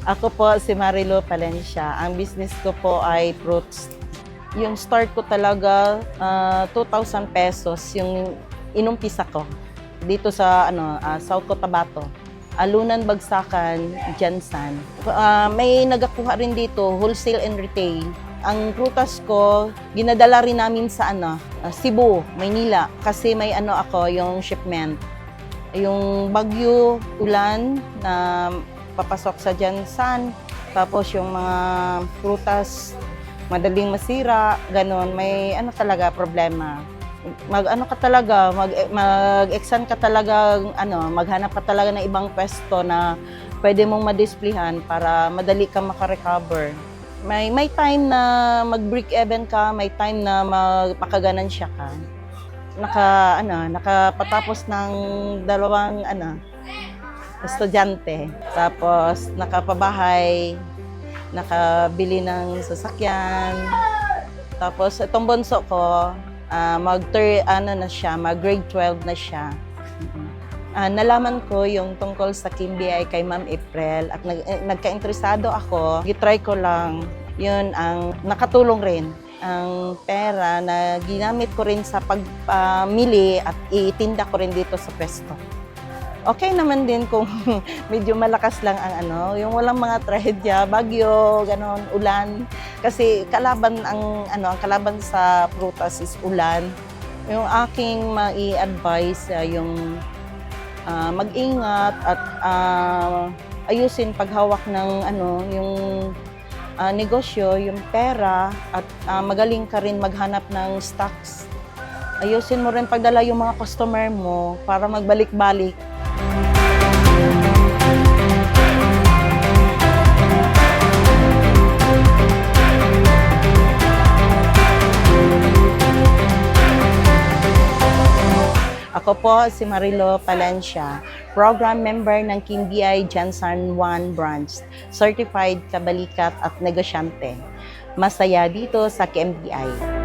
Ako po si Marilo Palencia. Ang business ko po ay fruits. Yung start ko talaga, 2,000 pesos yung inumpisa ko dito sa South Cotabato. Alunan, Bagsakan, Jansan. May nagakuha rin dito, wholesale and retail. Ang prutas ko, ginadala rin namin sa Cebu, Maynila. Kasi may ako, yung shipment. Yung bagyo, ulan na papasok sa Jansan. Tapos yung mga prutas, madaling masira, ganon. May talaga problema. Mag-exam ka talaga, maghanap ka talaga ng ibang pwesto na pwede mong ma-displayhan para madali ka makarecover. May time na mag-break even ka, may time na makaganansya ka. Nakapatapos ng dalawang estudyante. Tapos nakapabahay, nakabili ng sasakyan. Tapos itong bunso ko, mag-grade 12 na siya. Nalaman ko yung tungkol sa KIMBI kay Ma'am April at nagka-interesado ako. Gitry ko lang, yun ang nakatulong rin. Ang pera na ginamit ko rin sa pagpamili at itinda ko rin dito sa pwesto. Okay naman din kung medyo malakas lang ang yung walang mga trahedya, bagyo, ganon, ulan. Kasi kalaban ang kalaban sa prutas is ulan. Yung aking mai-advise yung mag-ingat at ayusin paghawak ng yung negosyo, yung pera at magaling ka rin maghanap ng stocks. Ayusin mo rin pagdala yung mga customer mo para magbalik-balik. Ako po si Marilo Palencia, program member ng KIMBI Jansan 1 Branch, Certified Kabalikat at Negosyante. Masaya dito sa KIMBI.